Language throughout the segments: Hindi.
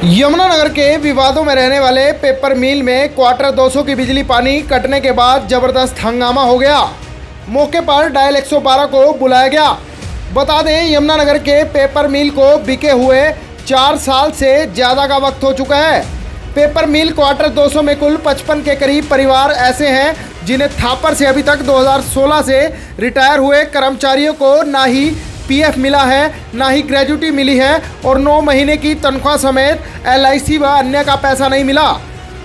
यमुनानगर के विवादों में रहने वाले पेपर मिल में क्वार्टर 200 की बिजली पानी कटने के बाद जबरदस्त हंगामा हो गया। मौके पर डायल 112 को बुलाया गया। बता दें, यमुनानगर के पेपर मिल को बिके हुए 4 साल से ज़्यादा का वक्त हो चुका है। पेपर मिल क्वार्टर 200 में कुल 55 के करीब परिवार ऐसे हैं जिन्हें थापर से अभी तक 2016 से रिटायर हुए कर्मचारियों को ना ही पीएफ मिला है, ना ही ग्रेजुटी मिली है और 9 महीने की तनख्वाह समेत LIC व अन्य का पैसा नहीं मिला।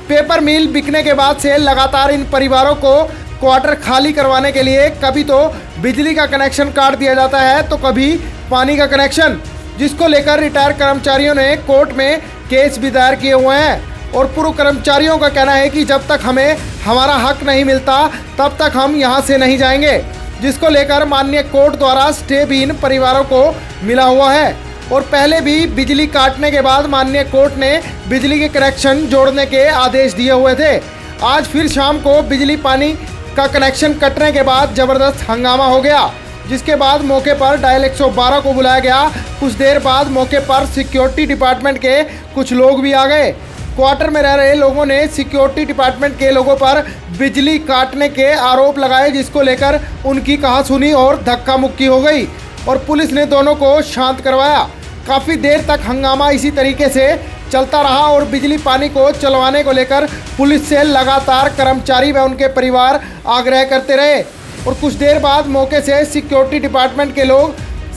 पेपर मिल बिकने के बाद से लगातार इन परिवारों को क्वार्टर खाली करवाने के लिए कभी तो बिजली का कनेक्शन काट दिया जाता है तो कभी पानी का कनेक्शन, जिसको लेकर रिटायर कर्मचारियों ने कोर्ट में केस भी दायर किए हुए हैं। और पूर्व कर्मचारियों का कहना है कि जब तक हमें हमारा हक नहीं मिलता तब तक हम यहाँ से नहीं जाएंगे, जिसको लेकर माननीय कोर्ट द्वारा स्टे भी इन परिवारों को मिला हुआ है। और पहले भी बिजली काटने के बाद माननीय कोर्ट ने बिजली के कनेक्शन जोड़ने के आदेश दिए हुए थे। आज फिर शाम को बिजली पानी का कनेक्शन कटने के बाद ज़बरदस्त हंगामा हो गया, जिसके बाद मौके पर डायल 112 को बुलाया गया। कुछ देर बाद मौके पर सिक्योरिटी डिपार्टमेंट के कुछ लोग भी आ गए। क्वार्टर में रह रहे लोगों ने सिक्योरिटी डिपार्टमेंट के लोगों पर बिजली काटने के आरोप लगाए, जिसको लेकर उनकी कहासुनी और धक्का मुक्की हो गई और पुलिस ने दोनों को शांत करवाया। काफ़ी देर तक हंगामा इसी तरीके से चलता रहा और बिजली पानी को चलवाने को लेकर पुलिस से लगातार कर्मचारी व उनके परिवार आग्रह करते रहे और कुछ देर बाद मौके से सिक्योरिटी डिपार्टमेंट के लोग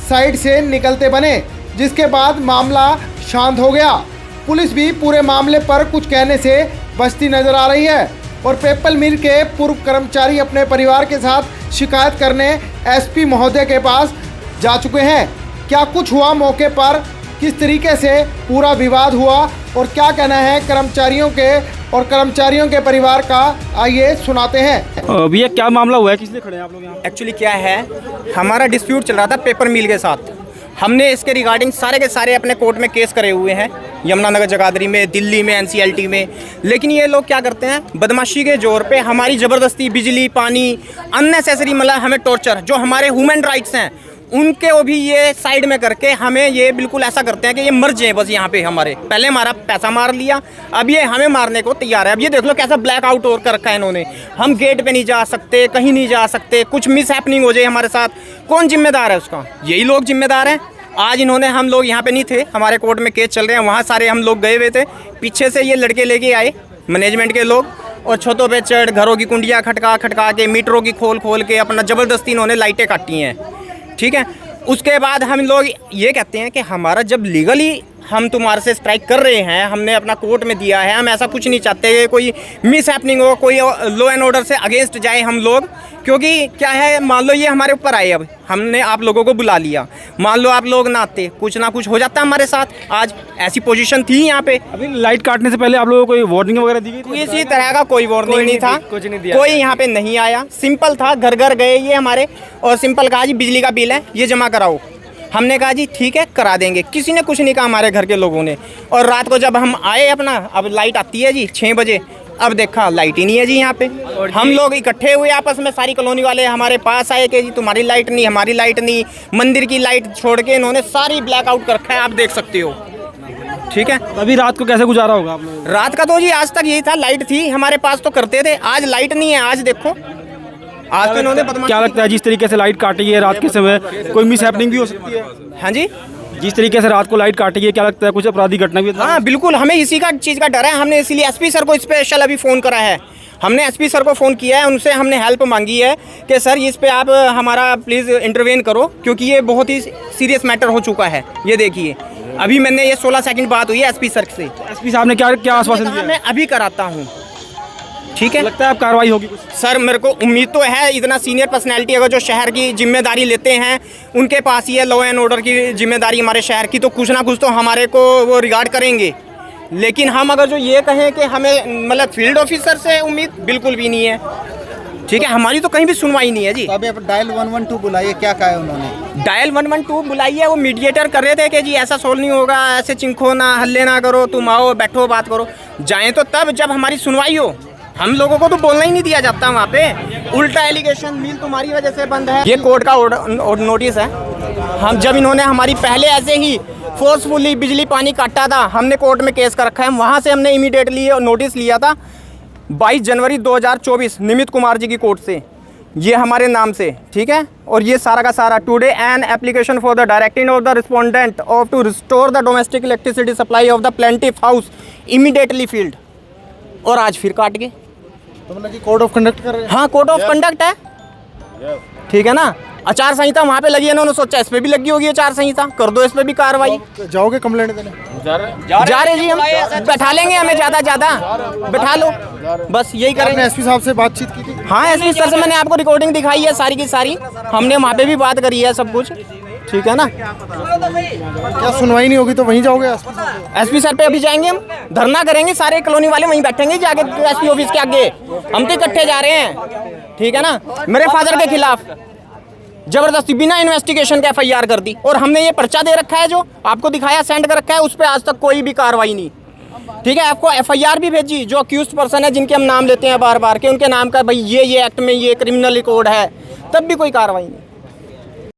साइड से निकलते बने, जिसके बाद मामला शांत हो गया। पुलिस भी पूरे मामले पर कुछ कहने से बचती नजर आ रही है और पेपर मिल के पूर्व कर्मचारी अपने परिवार के साथ शिकायत करने SP महोदय के पास जा चुके हैं। क्या कुछ हुआ मौके पर, किस तरीके से पूरा विवाद हुआ और क्या कहना है कर्मचारियों के और कर्मचारियों के परिवार का, आइए सुनाते हैं। भैया क्या मामला हुआ है, किस लिए खड़े हैं आप लोग यहाँ? एक्चुअली क्या है, हमारा डिस्प्यूट चल रहा था पेपर मिल के साथ। हमने इसके रिगार्डिंग सारे के सारे अपने कोर्ट में केस करे हुए हैं, यमुनानगर जगाधरी में, दिल्ली में, NCLT में। लेकिन ये लोग क्या करते हैं, बदमाशी के जोर पे हमारी ज़बरदस्ती बिजली पानी अननेसेसरी मतलब हमें टॉर्चर, जो हमारे ह्यूमन राइट्स हैं उनके वो भी ये साइड में करके हमें ये बिल्कुल ऐसा करते हैं कि ये मर जाए बस यहाँ पे। हमारे पहले हमारा पैसा मार लिया, अब ये हमें मारने को तैयार है। अब ये देख लो कैसा ब्लैक आउट और कर रखा है इन्होंने। हम गेट पे नहीं जा सकते, कहीं नहीं जा सकते, कुछ मिस हैपनिंग हो जाए हमारे साथ, कौन जिम्मेदार है उसका? यही लोग जिम्मेदार हैं। आज इन्होंने, हम लोग यहाँ पे नहीं थे, हमारे कोर्ट में केस चल रहे हैं, वहाँ सारे हम लोग गए हुए थे। पीछे से ये लड़के लेके आए मैनेजमेंट के लोग और छतों पे चढ़ घरों की कुंडियाँ खटका खटका के मीटरों की खोल के अपना ज़बरदस्ती इन्होंने लाइटें काटी हैं। ठीक है, उसके बाद हम लोग ये कहते हैं कि हमारा जब लीगली हम तुम्हारे से स्ट्राइक कर रहे हैं, हमने अपना कोर्ट में दिया है, हम ऐसा कुछ नहीं चाहते कि कोई मिस हैपनिंग हो, कोई लॉ एंड ऑर्डर से अगेंस्ट जाए हम लोग। क्योंकि क्या है, मान लो ये हमारे ऊपर आए, अब हमने आप लोगों को बुला लिया, मान लो आप लोग ना आते, कुछ ना कुछ हो जाता हमारे साथ। आज ऐसी पोजीशन थी यहाँ पे। अभी लाइट काटने से पहले आप लोगों को कोई वार्निंग वगैरह दी गई थी? किसी तरह का कोई वार्निंग नहीं था, कुछ नहीं दिया, कोई यहाँ पे नहीं आया। सिंपल था, घर घर गए ये हमारे और सिंपल कहा जी बिजली का बिल है ये जमा कराओ। हमने कहा जी ठीक है करा देंगे, किसी ने कुछ नहीं कहा हमारे घर के लोगों ने। और रात को जब हम आए अपना, अब लाइट आती है जी 6 बजे, अब देखा लाइट ही नहीं है जी यहाँ पे। हम लोग इकट्ठे हुए आपस में, सारी कॉलोनी वाले हमारे पास आए कि जी तुम्हारी लाइट नहीं, हमारी लाइट नहीं। मंदिर की लाइट छोड़ के इन्होंने सारी ब्लैक आउट कर रखा है, आप देख सकते हो। ठीक है, अभी रात को कैसे गुजारा होगा आप लोगों? रात का तो जी आज तक यही था, लाइट थी हमारे पास तो करते थे, आज लाइट नहीं है। आज देखो, आज तो इन्होंने क्या लगता है जिस तरीके से लाइट काटी है रात के समय, कोई मिस हैपनिंग भी हो सकती है? हाँ जी, जिस तरीके से रात को लाइट काटी है, क्या लगता है कुछ अपराधी घटना भी? हाँ बिल्कुल, हमें इसी का चीज़ का डर है। हमने इसीलिए SP सर को स्पेशल अभी फ़ोन करा है। हमने SP सर को फ़ोन किया है, उनसे हमने हेल्प मांगी है कि सर इस पे आप हमारा प्लीज़ इंटरवेन करो, क्योंकि ये बहुत ही सीरियस मैटर हो चुका है। ये देखिए, अभी मैंने ये 16 सेकंड बात हुई है SP सर से। SP साहब ने क्या आश्वासन दिया? मैं अभी कराता हूँ। ठीक है, लगता है अब कार्रवाई होगी कुछ? सर मेरे को उम्मीद तो है, इतना सीनियर पर्सनैलिटी अगर जो शहर की जिम्मेदारी लेते हैं उनके पास ही है लॉ एंड ऑर्डर की जिम्मेदारी हमारे शहर की, तो कुछ ना कुछ तो हमारे को वो रिगार्ड करेंगे। लेकिन हम अगर जो ये कहें कि हमें मतलब फील्ड ऑफिसर से उम्मीद बिल्कुल भी नहीं है। ठीक है, हमारी तो कहीं भी सुनवाई नहीं है जी। तो अभी आप डायल 112 बुलाइए, क्या कहा है उन्होंने? डायल 112 बुलाइए, वो मीडिएटर कर रहे थे कि जी ऐसा सोल्व नहीं होगा, ऐसे चिंखो ना, हल्ले ना करो, तुम आओ बैठो बात करो। जाएँ तो तब जब हमारी सुनवाई हो। हम लोगों को तो बोलना ही नहीं दिया जाता वहाँ पे, उल्टा एलिगेशन मिल तुम्हारी वजह से बंद है। ये कोर्ट का नोटिस है। हम जब इन्होंने हमारी पहले ऐसे ही फोर्सफुली बिजली पानी काटा था, हमने कोर्ट में केस कर रखा है। वहाँ से हमने इमीडिएटली नोटिस लिया था 22 जनवरी 2024 निमित कुमार जी की कोर्ट से, ये हमारे नाम से, ठीक है। और ये सारा का सारा today an application for the directing of the respondent of to restore the domestic electricity supply of the plaintiff house immediately field, और आज फिर काट गए। तो मतलब कि कोड ऑफ कंडक्ट कर रहे हैं। हाँ, कोड ऑफ कंडक्ट है, ठीक है ना। आचार संहिता वहाँ पे लगी है, इन्होंने सोचा इस पे भी लगी होगी आचार संहिता, कर दो इस पे भी कार्रवाई। तो जाओगे कंप्लेंट देने? जा रहे जी, हम बैठा लेंगे, हमें ज़्यादा बैठा लो, बस यही आपने करेंगे। एसपी साहब से बातचीत की थी? हाँ, एसपी सर से मैंने आपको रिकॉर्डिंग दिखाई है सारी की सारी, हमने वहाँ पे भी बात करी है सब कुछ, ठीक है ना। क्या सुनवाई नहीं होगी तो वहीं जाओगे एसपी साहब? एसपी सर पे अभी जाएंगे, हम धरना करेंगे, सारे कॉलोनी वाले वहीं बैठेंगे जाके एसपी ऑफिस के आगे। हम तो इकट्ठे जा रहे हैं, ठीक है ना। मेरे फादर के खिलाफ जबरदस्ती बिना इन्वेस्टिगेशन के एफआईआर कर दी, और हमने ये पर्चा दे रखा है जो आपको दिखाया, सेंड कर रखा है, उस पर आज तक कोई भी कार्रवाई नहीं, ठीक है। आपको एफआईआर भी भेजी, जो अक्यूज्ड पर्सन है जिनके हम नाम लेते हैं बार बार के, उनके नाम का भाई ये एक्ट में ये क्रिमिनल रिकॉर्ड है, तब भी कोई कार्रवाई नहीं।